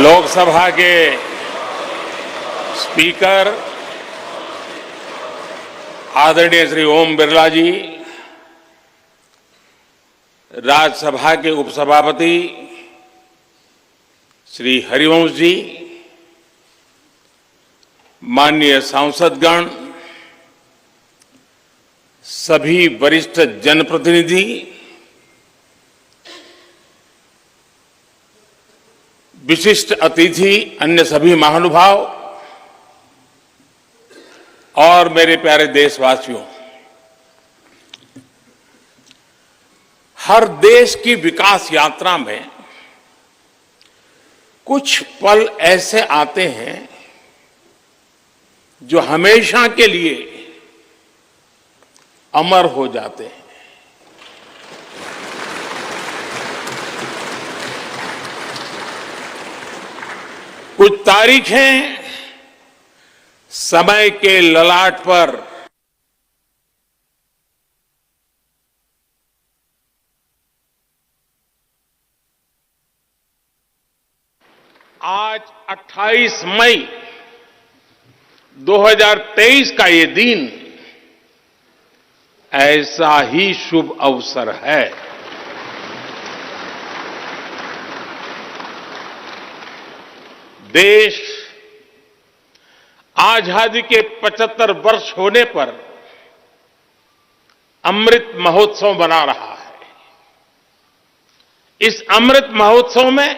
लोकसभा के स्पीकर आदरणीय श्री ओम बिरला जी, राज्यसभा के उपसभापति श्री हरिवंश जी, माननीय सांसदगण, सभी वरिष्ठ जनप्रतिनिधि, विशिष्ट अतिथि, अन्य सभी महानुभाव और मेरे प्यारे देशवासियों, हर देश की विकास यात्रा में कुछ पल ऐसे आते हैं जो हमेशा के लिए अमर हो जाते हैं। कुछ तारीखें समय के ललाट पर आज 28 मई 2023 का ये दिन ऐसा ही शुभ अवसर है। देश आजादी के 75 वर्ष होने पर अमृत महोत्सव मना रहा है। इस अमृत महोत्सव में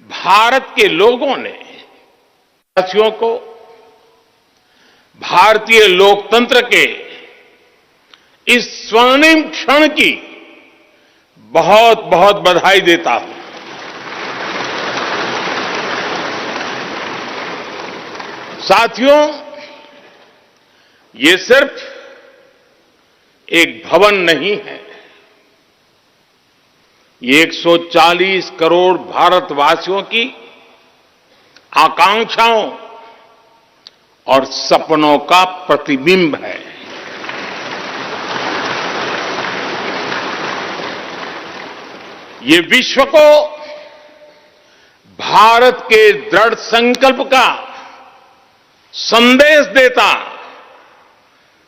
भारत के लोगों ने देशवासियों को भारतीय लोकतंत्र के इस स्वर्णिम क्षण की बहुत बहुत बधाई देता हूं। साथियों, ये सिर्फ एक भवन नहीं है, ये 140 करोड़ भारतवासियों की आकांक्षाओं और सपनों का प्रतिबिंब है। ये विश्व को भारत के दृढ़ संकल्प का संदेश देता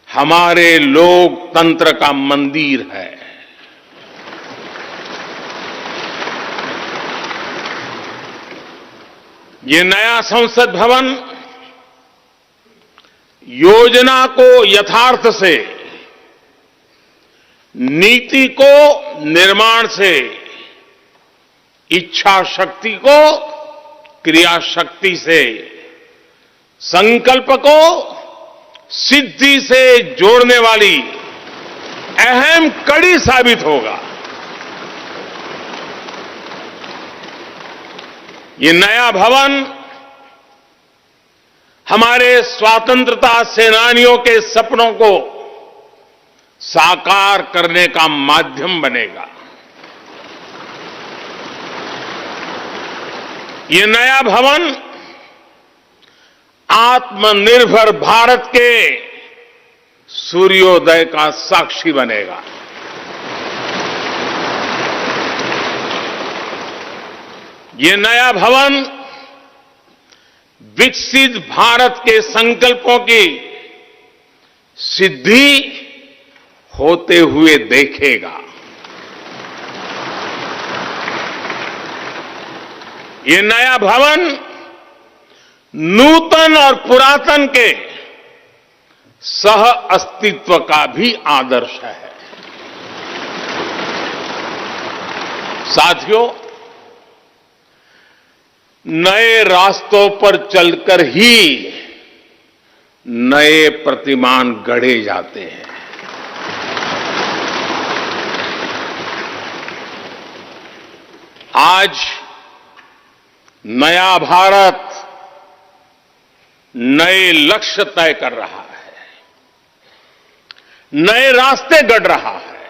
हमारे लोकतंत्र का मंदिर है। ये नया संसद भवन योजना को यथार्थ से, नीति को निर्माण से, इच्छा शक्ति को क्रिया शक्ति से, संकल्प को सिद्धि से जोड़ने वाली अहम कड़ी साबित होगा। ये नया भवन हमारे स्वतंत्रता सेनानियों के सपनों को साकार करने का माध्यम बनेगा। ये नया भवन आत्मनिर्भर भारत के सूर्योदय का साक्षी बनेगा। ये नया भवन विकसित भारत के संकल्पों की सिद्धि होते हुए देखेगा। ये नया भवन नूतन और पुरातन के सह अस्तित्व का भी आदर्श है। साथियों, नए रास्तों पर चलकर ही नए प्रतिमान गढ़े जाते हैं। आज नया भारत नए लक्ष्य तय कर रहा है, नए रास्ते गढ़ रहा है,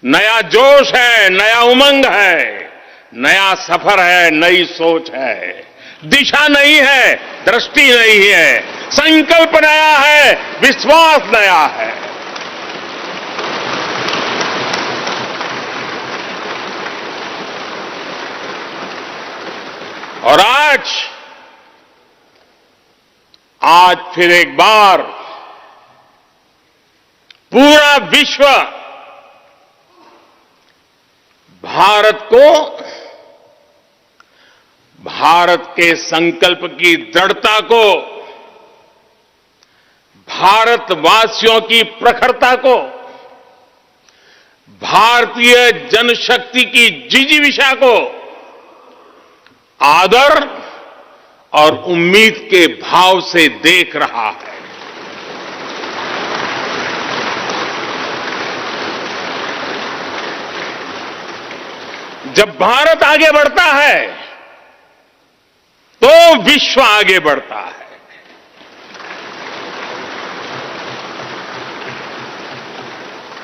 नया जोश है, नया उमंग है, नया सफर है, नई सोच है, दिशा नई है, दृष्टि नई है, संकल्प नया है, विश्वास नया है। और आज फिर एक बार पूरा विश्व भारत को, भारत के संकल्प की दृढ़ता को, भारतवासियों की प्रखरता को, भारतीय जनशक्ति की जिजीविषा को आदर और उम्मीद के भाव से देख रहा है। जब भारत आगे बढ़ता है तो विश्व आगे बढ़ता है।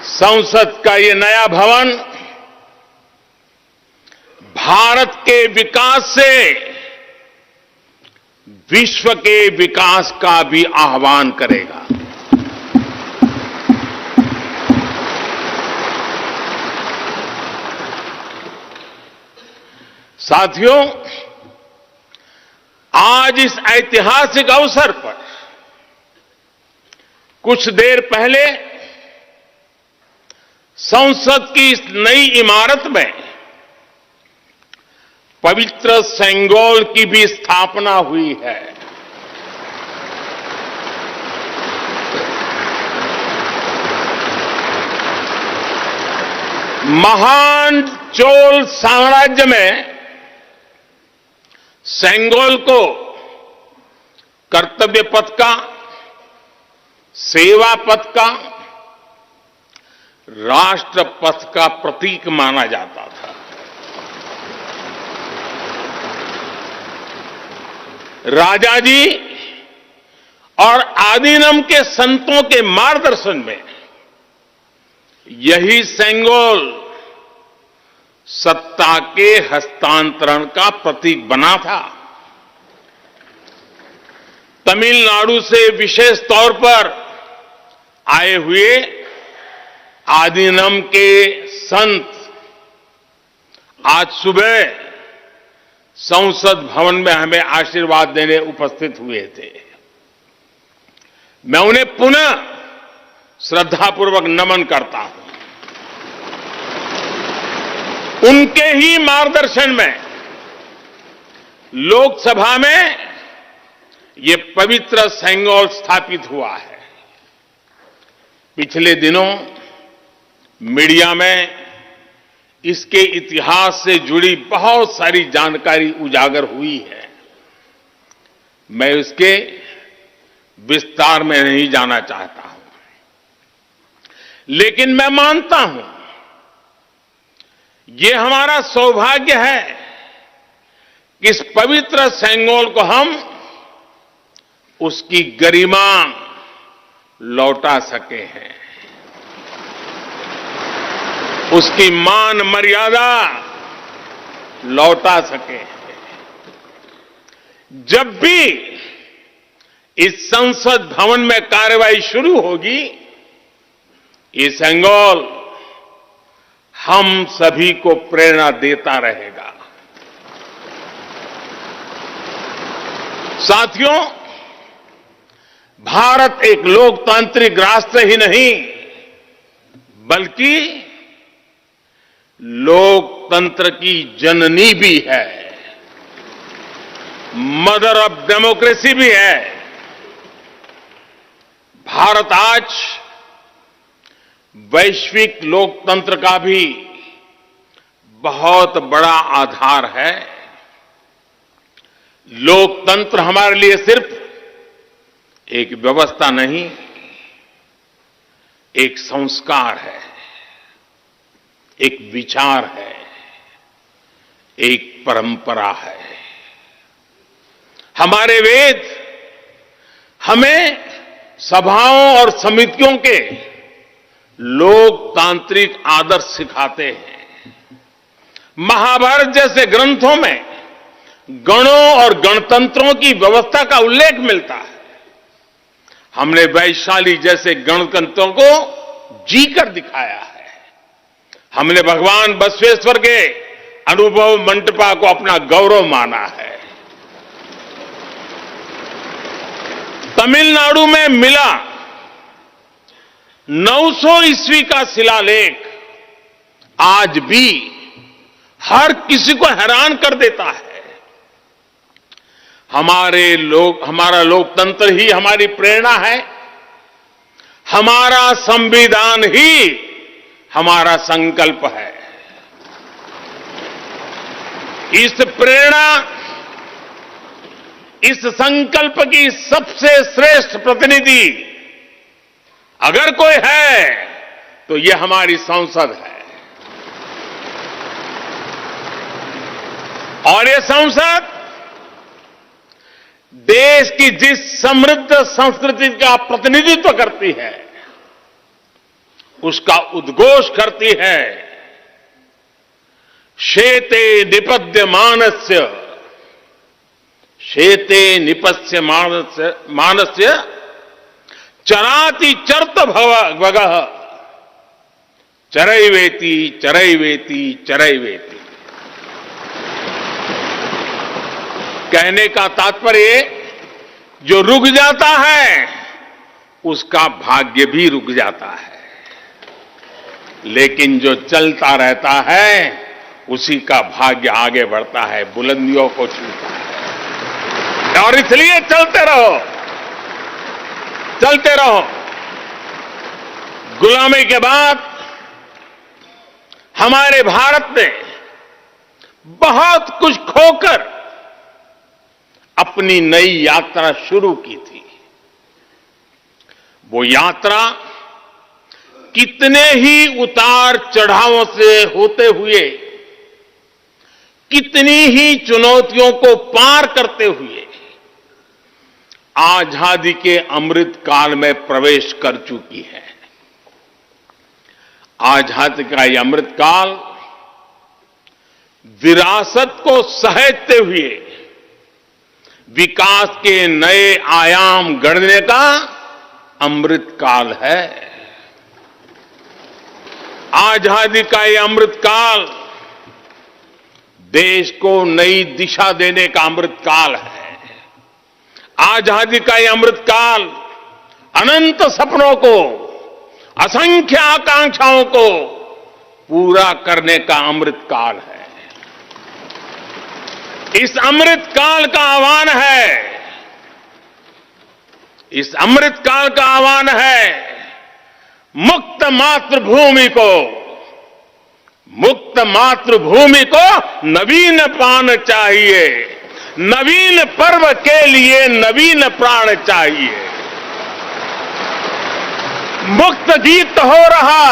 संसद का ये नया भवन भारत के विकास से विश्व के विकास का भी आह्वान करेगा। साथियों, आज इस ऐतिहासिक अवसर पर कुछ देर पहले संसद की इस नई इमारत में पवित्र सेंगोल की भी स्थापना हुई है। महान चोल साम्राज्य में सेंगोल को कर्तव्य पथ का, सेवा पथ का, राष्ट्र पथ का प्रतीक माना जाता था। राजा जी और आदीनम के संतों के मार्गदर्शन में यही सेंगोल सत्ता के हस्तांतरण का प्रतीक बना था। तमिलनाडु से विशेष तौर पर आए हुए आदीनम के संत आज सुबह संसद भवन में हमें आशीर्वाद देने उपस्थित हुए थे। मैं उन्हें पुनः श्रद्धापूर्वक नमन करता हूं। उनके ही मार्गदर्शन में लोकसभा में ये पवित्र सेंगोल स्थापित हुआ है। पिछले दिनों मीडिया में इसके इतिहास से जुड़ी बहुत सारी जानकारी उजागर हुई है। मैं इसके विस्तार में नहीं जाना चाहता हूं, लेकिन मैं मानता हूं ये हमारा सौभाग्य है कि इस पवित्र सेंगोल को हम उसकी गरिमा लौटा सके हैं, उसकी मान मर्यादा लौटा सके हैं। जब भी इस संसद भवन में कार्रवाई शुरू होगी, ये सेंगोल हम सभी को प्रेरणा देता रहेगा। साथियों, भारत एक लोकतांत्रिक राष्ट्र ही नहीं बल्कि लोकतंत्र की जननी भी है, मदर ऑफ डेमोक्रेसी भी है। भारत आज वैश्विक लोकतंत्र का भी बहुत बड़ा आधार है। लोकतंत्र हमारे लिए सिर्फ एक व्यवस्था नहीं, एक संस्कार है, एक विचार है, एक परंपरा है। हमारे वेद हमें सभाओं और समितियों के लोकतांत्रिक आदर्श सिखाते हैं। महाभारत जैसे ग्रंथों में गणों और गणतंत्रों की व्यवस्था का उल्लेख मिलता है। हमने वैशाली जैसे गणतंत्रों को जीकर दिखाया है। हमने भगवान बसवेश्वर के अनुभव मंटपा को अपना गौरव माना है। तमिलनाडु में मिला 900 ईस्वी का शिलालेख आज भी हर किसी को हैरान कर देता है। हमारा लोकतंत्र ही हमारी प्रेरणा है, हमारा संविधान ही हमारा संकल्प है। इस प्रेरणा, इस संकल्प की सबसे श्रेष्ठ प्रतिनिधि अगर कोई है तो यह हमारी संसद है। और यह संसद देश की जिस समृद्ध संस्कृति का प्रतिनिधित्व करती है, उसका उद्घोष करती है। शेते निपद्यमानस्य, शेते निपस्य मानस्य चराति चर्त भगः, चरैवेति चरैवेति चरैवेति। कहने का तात्पर्य, जो रुक जाता है उसका भाग्य भी रुक जाता है, लेकिन जो चलता रहता है उसी का भाग्य आगे बढ़ता है, बुलंदियों को छूता है। और इसलिए चलते रहो, चलते रहो। गुलामी के बाद हमारे भारत ने बहुत कुछ खोकर अपनी नई यात्रा शुरू की थी। वो यात्रा कितने ही उतार चढ़ावों से होते हुए, कितनी ही चुनौतियों को पार करते हुए आजादी के अमृत काल में प्रवेश कर चुकी है। आजादी का यह अमृत काल विरासत को सहेजते हुए विकास के नए आयाम गढ़ने का अमृत काल है। आजादी का यह अमृत काल देश को नई दिशा देने का अमृत काल है। आजादी का यह अमृत काल अनंत सपनों को, असंख्य आकांक्षाओं को पूरा करने का अमृत काल है। इस अमृत काल का आह्वान है, इस अमृत काल का आह्वान है मुक्त मातृभूमि को, मुक्त मातृभूमि को नवीन प्राण चाहिए, नवीन पर्व के लिए नवीन प्राण चाहिए। मुक्त गीत हो रहा,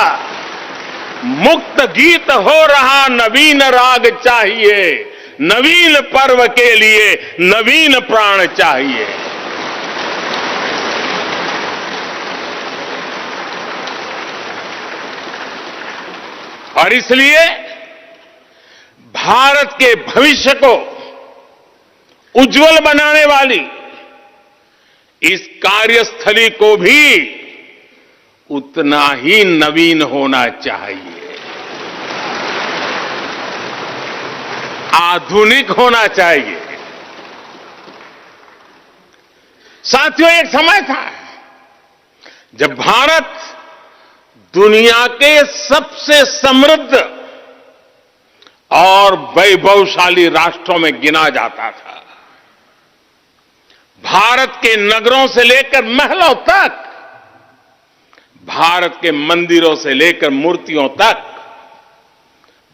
मुक्त गीत हो रहा नवीन राग चाहिए, नवीन पर्व के लिए नवीन प्राण चाहिए। और इसलिए भारत के भविष्य को उज्जवल बनाने वाली इस कार्यस्थली को भी उतना ही नवीन होना चाहिए, आधुनिक होना चाहिए। साथियों, एक समय था जब भारत दुनिया के सबसे समृद्ध और वैभवशाली राष्ट्रों में गिना जाता था। भारत के नगरों से लेकर महलों तक, भारत के मंदिरों से लेकर मूर्तियों तक,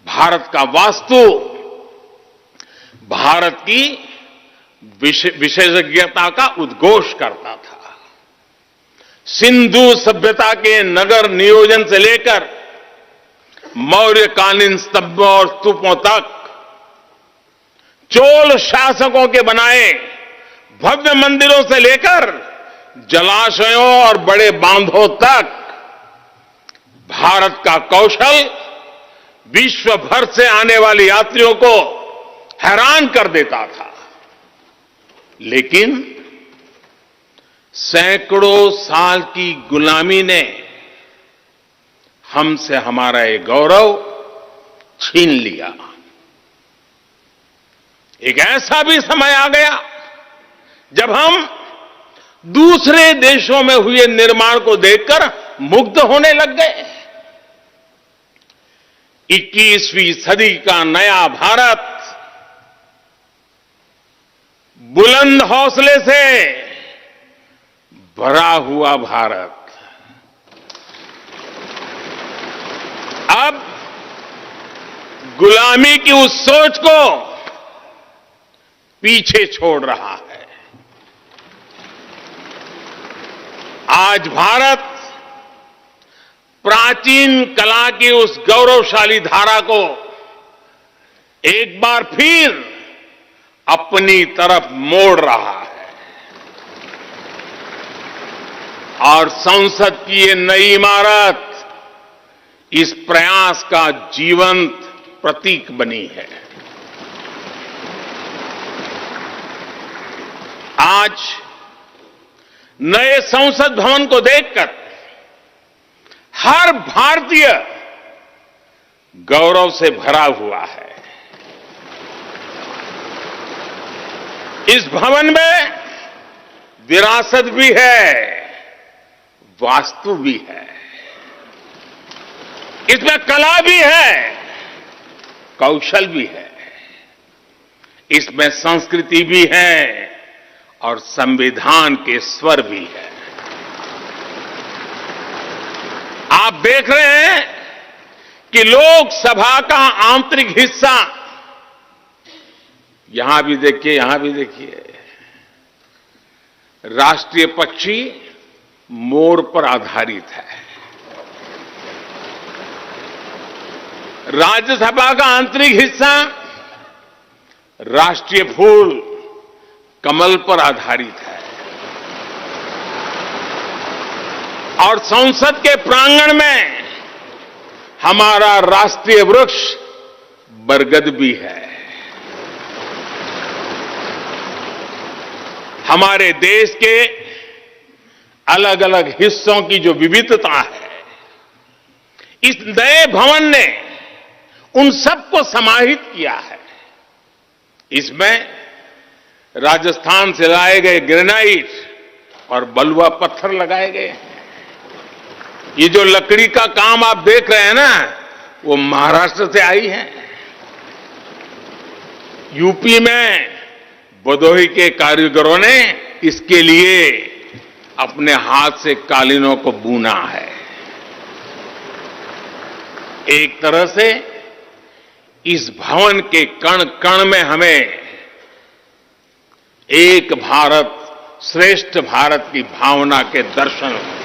भारत का वास्तु भारत की विशेषज्ञता का उद्घोष करता था। सिंधु सभ्यता के नगर नियोजन से लेकर मौर्यकालीन स्तंभों और स्तूपों तक, चोल शासकों के बनाए भव्य मंदिरों से लेकर जलाशयों और बड़े बांधों तक भारत का कौशल विश्व भर से आने वाले यात्रियों को हैरान कर देता था। लेकिन सैकड़ों साल की गुलामी ने हमसे हमारा ये गौरव छीन लिया। एक ऐसा भी समय आ गया जब हम दूसरे देशों में हुए निर्माण को देखकर मुग्ध होने लग गए। 21वीं सदी का नया भारत बुलंद हौसले से भरा हुआ भारत अब गुलामी की उस सोच को पीछे छोड़ रहा है। आज भारत प्राचीन कला की उस गौरवशाली धारा को एक बार फिर अपनी तरफ मोड़ रहा है और संसद की ये नई इमारत इस प्रयास का जीवंत प्रतीक बनी है। आज नए संसद भवन को देखकर हर भारतीय गौरव से भरा हुआ है। इस भवन में विरासत भी है, वास्तु भी है, इसमें कला भी है, कौशल भी है, इसमें संस्कृति भी है और संविधान के स्वर भी है। आप देख रहे हैं कि लोकसभा का आंतरिक हिस्सा, यहां भी देखिए, यहां भी देखिए, राष्ट्रीय पक्षी मोर पर आधारित है। राज्यसभा का आंतरिक हिस्सा राष्ट्रीय फूल कमल पर आधारित है और संसद के प्रांगण में हमारा राष्ट्रीय वृक्ष बरगद भी है। हमारे देश के अलग अलग हिस्सों की जो विविधता है, इस नए भवन ने उन सबको समाहित किया है। इसमें राजस्थान से लाए गए ग्रेनाइट और बलुआ पत्थर लगाए गए हैं। ये जो लकड़ी का काम आप देख रहे हैं ना, वो महाराष्ट्र से आई है। यूपी में भदोही के कारीगरों ने इसके लिए अपने हाथ से कालीनों को बुना है। एक तरह से इस भवन के कण कण में हमें एक भारत श्रेष्ठ भारत की भावना के दर्शन हुए।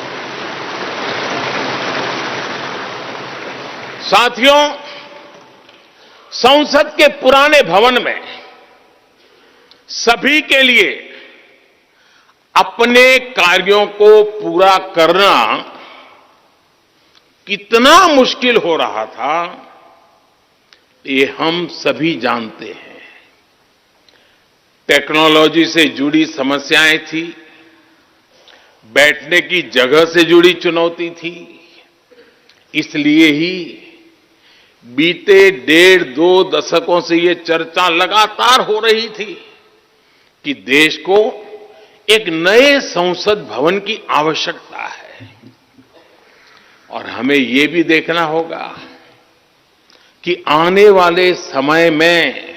साथियों, संसद के पुराने भवन में सभी के लिए अपने कार्यों को पूरा करना कितना मुश्किल हो रहा था, ये हम सभी जानते हैं। टेक्नोलॉजी से जुड़ी समस्याएं थी, बैठने की जगह से जुड़ी चुनौती थी। इसलिए ही बीते 1.5-2 दशकों से ये चर्चा लगातार हो रही थी कि देश को एक नए संसद भवन की आवश्यकता है। और हमें ये भी देखना होगा कि आने वाले समय में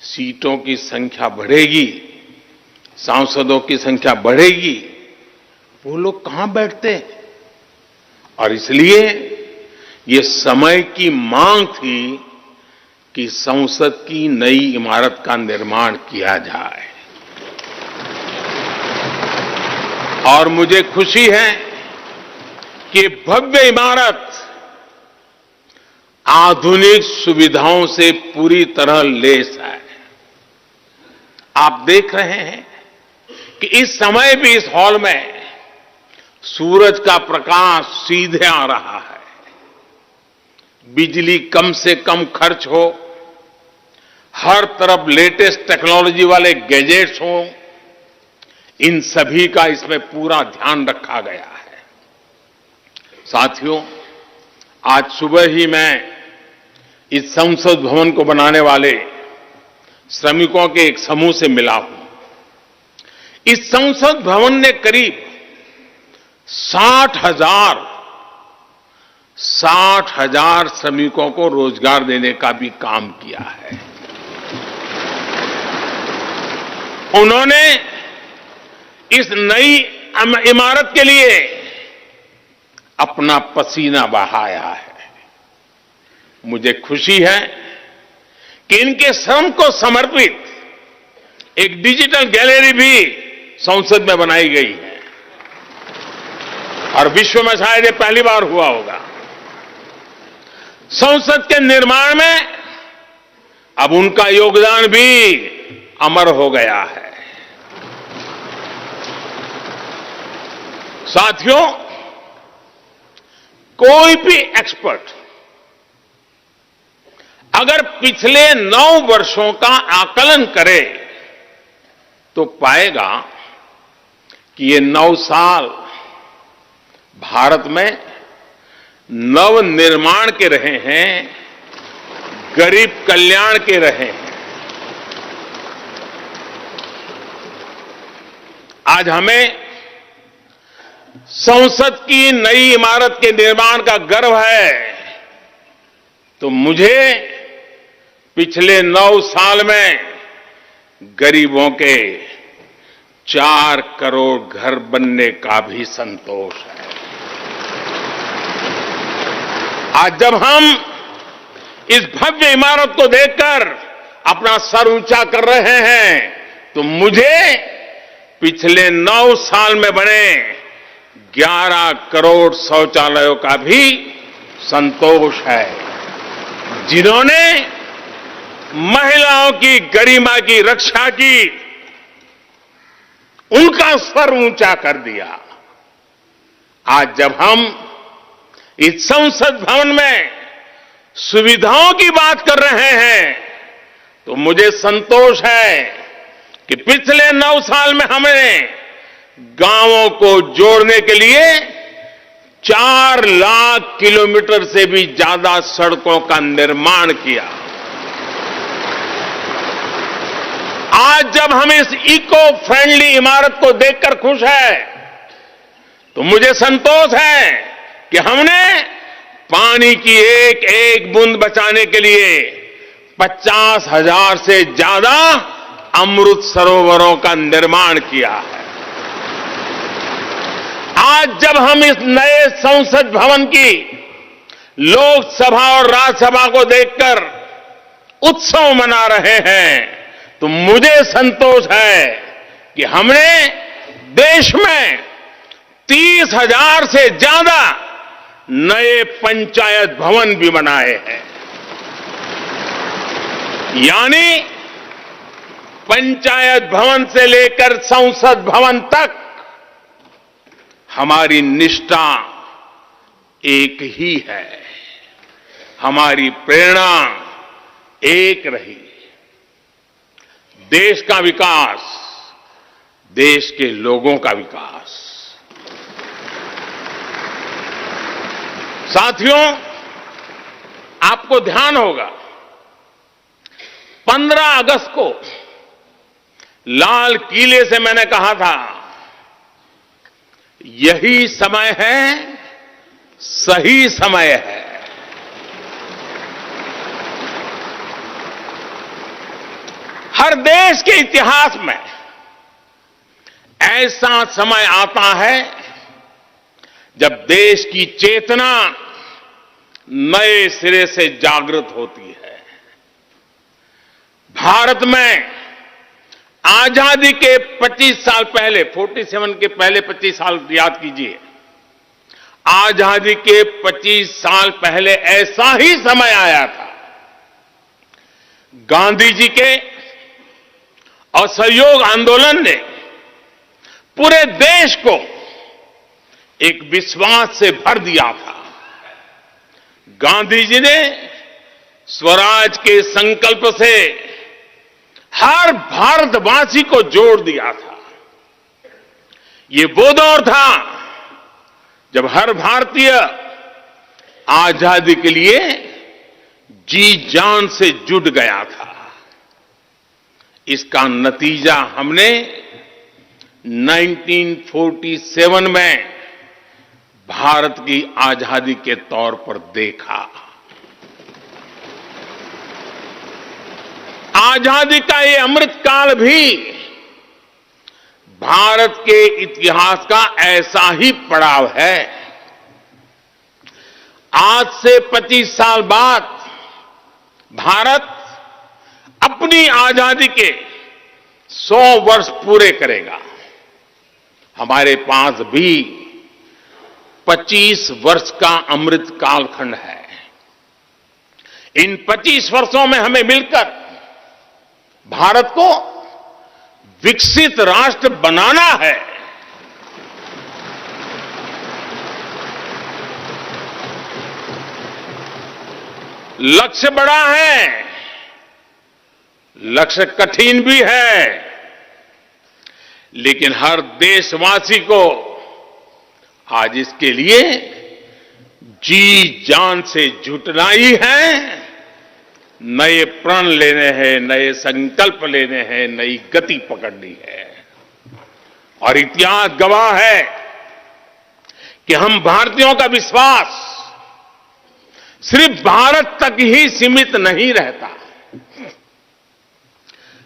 सीटों की संख्या बढ़ेगी, सांसदों की संख्या बढ़ेगी, वो लोग कहां बैठते हैं? और इसलिए ये समय की मांग थी कि संसद की नई इमारत का निर्माण किया जाए। और मुझे खुशी है कि भव्य इमारत आधुनिक सुविधाओं से पूरी तरह लैस है। आप देख रहे हैं कि इस समय भी इस हॉल में सूरज का प्रकाश सीधे आ रहा है, बिजली कम से कम खर्च हो, हर तरफ लेटेस्ट टेक्नोलॉजी वाले गैजेट्स हों, इन सभी का इसमें पूरा ध्यान रखा गया है। साथियों, आज सुबह ही मैं इस संसद भवन को बनाने वाले श्रमिकों के एक समूह से मिला हूं। इस संसद भवन ने करीब 60,000 श्रमिकों को रोजगार देने का भी काम किया है। उन्होंने इस नई इमारत के लिए अपना पसीना बहाया है। मुझे खुशी है कि इनके श्रम को समर्पित एक डिजिटल गैलरी भी संसद में बनाई गई है और विश्व में शायद ये पहली बार हुआ होगा। संसद के निर्माण में अब उनका योगदान भी अमर हो गया है। साथियों, कोई भी एक्सपर्ट अगर पिछले 9 वर्षों का आकलन करे तो पाएगा कि ये 9 साल भारत में नव निर्माण के रहे हैं, गरीब कल्याण के रहे हैं। आज हमें संसद की नई इमारत के निर्माण का गर्व है, तो मुझे पिछले 9 साल में गरीबों के 4 करोड़ घर बनने का भी संतोष है। आज जब हम इस भव्य इमारत को देखकर अपना सर ऊंचा कर रहे हैं, तो मुझे पिछले 9 साल में बने 11 करोड़ शौचालयों का भी संतोष है, जिन्होंने महिलाओं की गरिमा की रक्षा की, उनका सर ऊंचा कर दिया। आज जब हम इस संसद भवन में सुविधाओं की बात कर रहे हैं, तो मुझे संतोष है कि पिछले 9 साल में हमने गांवों को जोड़ने के लिए 4 लाख किलोमीटर से भी ज्यादा सड़कों का निर्माण किया। आज जब हम इस इको फ्रेंडली इमारत को देखकर खुश है, तो मुझे संतोष है कि हमने पानी की एक एक बूंद बचाने के लिए 50,000 से ज्यादा अमृत सरोवरों का निर्माण किया है। आज जब हम इस नए संसद भवन की लोकसभा और राज्यसभा को देखकर उत्सव मना रहे हैं, तो मुझे संतोष है कि हमने देश में 30,000 से ज्यादा नए पंचायत भवन भी बनाए हैं। यानी पंचायत भवन से लेकर संसद भवन तक हमारी निष्ठा एक ही है, हमारी प्रेरणा एक रही। देश का विकास, देश के लोगों का विकास। साथियों, आपको ध्यान होगा 15 अगस्त को लाल किले से मैंने कहा था, यही समय है, सही समय है। हर देश के इतिहास में ऐसा समय आता है जब देश की चेतना नए सिरे से जागृत होती है। भारत में आजादी के 25 साल पहले, 47 के पहले 25 साल याद कीजिए, आजादी के 25 साल पहले ऐसा ही समय आया था। गांधी जी के असहयोग आंदोलन ने पूरे देश को एक विश्वास से भर दिया था। गांधी जी ने स्वराज के संकल्प से हर भारतवासी को जोड़ दिया था। ये वो दौर था जब हर भारतीय आजादी के लिए जी जान से जुट गया था। इसका नतीजा हमने 1947 में भारत की आजादी के तौर पर देखा। आजादी का ये अमृतकाल भी भारत के इतिहास का ऐसा ही पड़ाव है। आज से 25 साल बाद भारत अपनी आजादी के 100 वर्ष पूरे करेगा। हमारे पास भी 25 वर्ष का अमृत कालखंड है। इन 25 वर्षों में हमें मिलकर भारत को विकसित राष्ट्र बनाना है। लक्ष्य बड़ा है, लक्ष्य कठिन भी है, लेकिन हर देशवासी को आज इसके लिए जी जान से जुटना ही है। नए प्रण लेने हैं, नए संकल्प लेने हैं, नई गति पकड़नी है। और इतिहास गवाह है कि हम भारतीयों का विश्वास सिर्फ भारत तक ही सीमित नहीं रहता।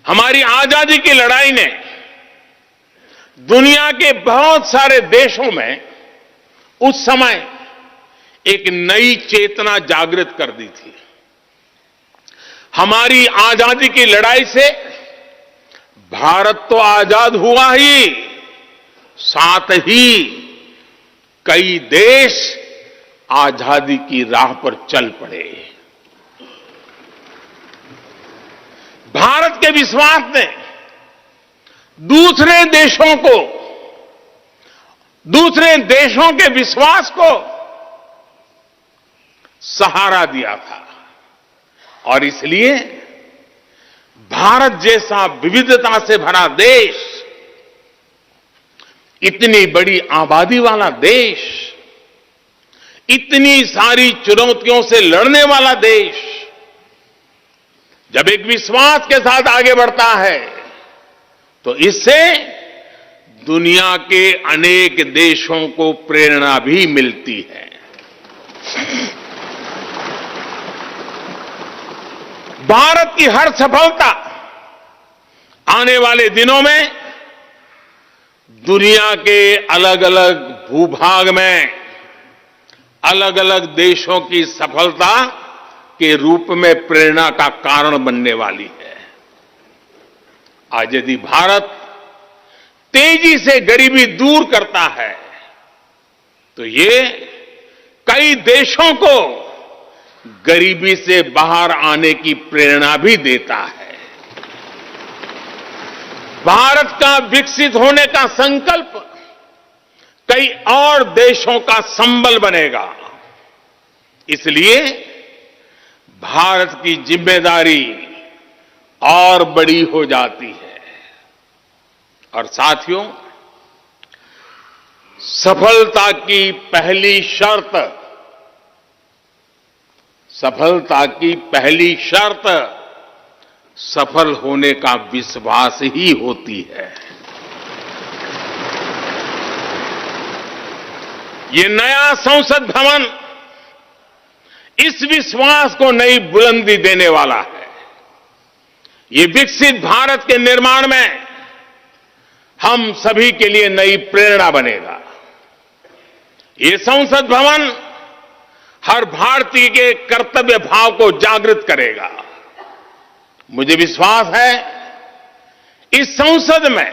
हमारी आजादी की लड़ाई ने दुनिया के बहुत सारे देशों में उस समय एक नई चेतना जागृत कर दी थी। हमारी आजादी की लड़ाई से भारत तो आजाद हुआ ही, साथ ही कई देश आजादी की राह पर चल पड़े। भारत के विश्वास ने दूसरे देशों के विश्वास को सहारा दिया था। और इसलिए भारत जैसा विविधता से भरा देश, इतनी बड़ी आबादी वाला देश, इतनी सारी चुनौतियों से लड़ने वाला देश जब एक विश्वास के साथ आगे बढ़ता है तो इससे दुनिया के अनेक देशों को प्रेरणा भी मिलती है। भारत की हर सफलता आने वाले दिनों में दुनिया के अलग अलग भूभाग में अलग अलग देशों की सफलता के रूप में प्रेरणा का कारण बनने वाली है। आज यदि भारत तेजी से गरीबी दूर करता है तो ये कई देशों को गरीबी से बाहर आने की प्रेरणा भी देता है। भारत का विकसित होने का संकल्प कई और देशों का संबल बनेगा। इसलिए भारत की जिम्मेदारी और बड़ी हो जाती है। और साथियों, सफलता की पहली शर्त सफल होने का विश्वास ही होती है। ये नया संसद भवन इस विश्वास को नई बुलंदी देने वाला है। ये विकसित भारत के निर्माण में हम सभी के लिए नई प्रेरणा बनेगा। ये संसद भवन हर भारतीय के कर्तव्य भाव को जागृत करेगा। मुझे विश्वास है इस संसद में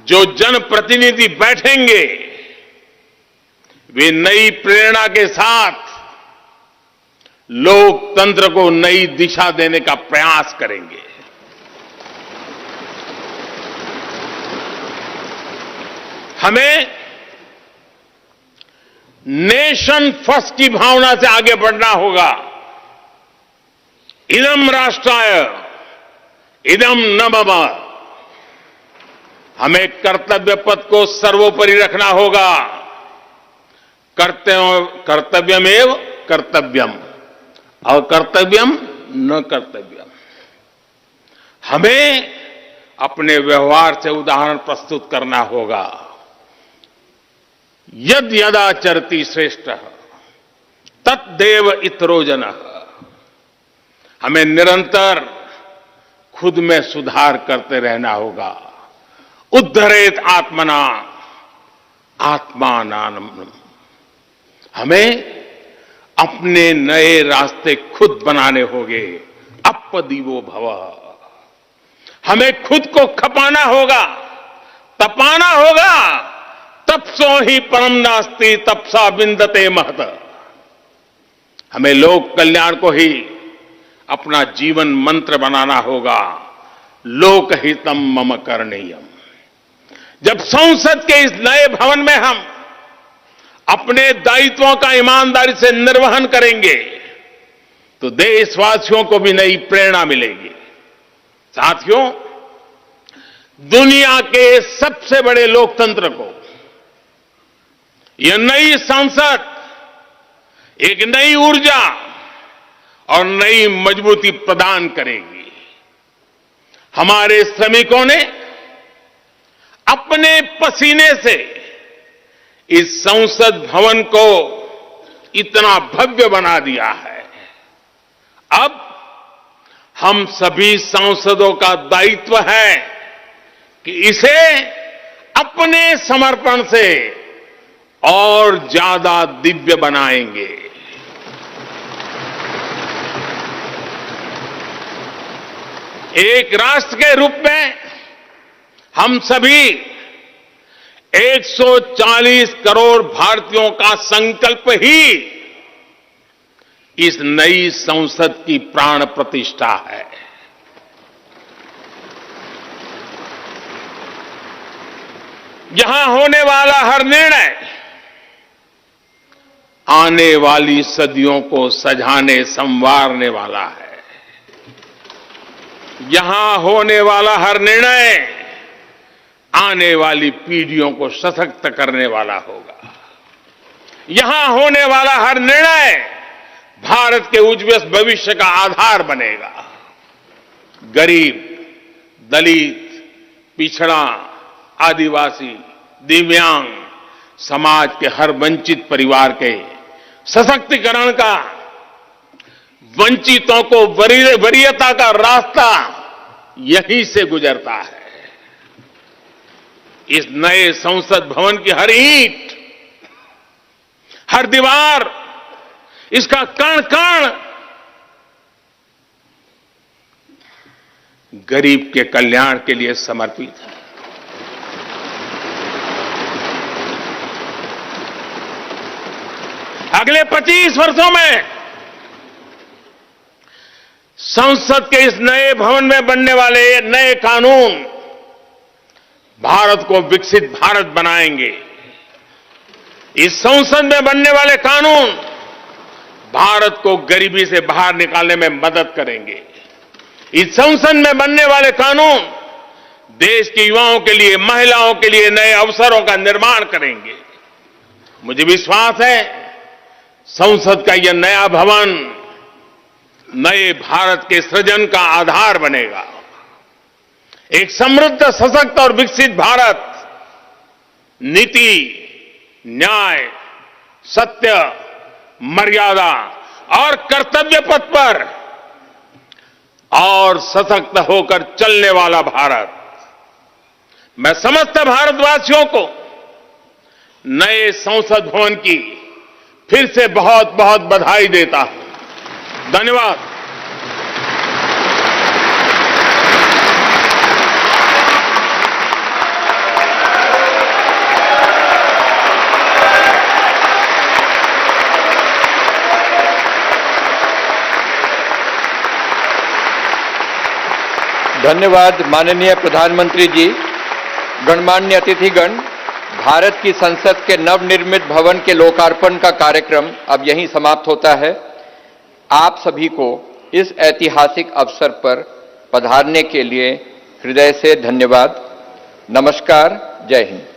जो जनप्रतिनिधि बैठेंगे वे नई प्रेरणा के साथ लोकतंत्र को नई दिशा देने का प्रयास करेंगे। हमें नेशन फर्स्ट की भावना से आगे बढ़ना होगा। इदम राष्ट्राय इदम न मम। हमें कर्तव्य पथ को सर्वोपरि रखना होगा। कर्तव्यमेव कर्तव्यम और कर्तव्यम न कर्तव्यम। हमें अपने व्यवहार से उदाहरण प्रस्तुत करना होगा। यद यदाचरति श्रेष्ठ तत्देव इतरो जनः। हमें निरंतर खुद में सुधार करते रहना होगा। उद्धरेत आत्मना आत्मानानम। हमें अपने नए रास्ते खुद बनाने होंगे। अपदीवो भव। हमें खुद को खपाना होगा, तपाना होगा। तपसो ही परम नास्ति तपसा विंदते महत। हमें लोक कल्याण को ही अपना जीवन मंत्र बनाना होगा। लोकहितम मम करणीयम। जब संसद के इस नए भवन में हम अपने दायित्वों का ईमानदारी से निर्वहन करेंगे तो देशवासियों को भी नई प्रेरणा मिलेगी। साथियों, दुनिया के सबसे बड़े लोकतंत्र को यह नई संसद एक नई ऊर्जा और नई मजबूती प्रदान करेगी। हमारे श्रमिकों ने अपने पसीने से इस संसद भवन को इतना भव्य बना दिया है। अब हम सभी सांसदों का दायित्व है कि इसे अपने समर्पण से और ज्यादा दिव्य बनाएंगे। एक राष्ट्र के रूप में हम सभी 140 करोड़ भारतीयों का संकल्प ही इस नई संसद की प्राण प्रतिष्ठा है। यहां होने वाला हर निर्णय आने वाली सदियों को सजाने संवारने वाला है। यहां होने वाला हर निर्णय आने वाली पीढ़ियों को सशक्त करने वाला होगा। यहां होने वाला हर निर्णय भारत के उज्ज्वल भविष्य का आधार बनेगा। गरीब, दलित, पिछड़ा, आदिवासी, दिव्यांग समाज के हर वंचित परिवार के सशक्तिकरण का, वंचितों को वरीयता का रास्ता यहीं से गुजरता है। इस नए संसद भवन की हर ईंट, हर दीवार, इसका कण कण गरीब के कल्याण के लिए समर्पित है। अगले 25 वर्षों में संसद के इस नए भवन में बनने वाले नए कानून भारत को विकसित भारत बनाएंगे। इस संसद में बनने वाले कानून भारत को गरीबी से बाहर निकालने में मदद करेंगे। इस संसद में बनने वाले कानून देश के युवाओं के लिए, महिलाओं के लिए नए अवसरों का निर्माण करेंगे। मुझे विश्वास है संसद का यह नया भवन नए भारत के सृजन का आधार बनेगा। एक समृद्ध, सशक्त और विकसित भारत नीति, न्याय, सत्य, मर्यादा और कर्तव्य पथ पर और सशक्त होकर चलने वाला भारत। मैं समस्त भारतवासियों को नए संसद भवन की फिर से बहुत बहुत बधाई देता हूं। धन्यवाद। धन्यवाद माननीय प्रधानमंत्री जी। गणमान्य अतिथिगण, भारत की संसद के नवनिर्मित भवन के लोकार्पण का कार्यक्रम अब यहीं समाप्त होता है। आप सभी को इस ऐतिहासिक अवसर पर पधारने के लिए हृदय से धन्यवाद। नमस्कार। जय हिंद।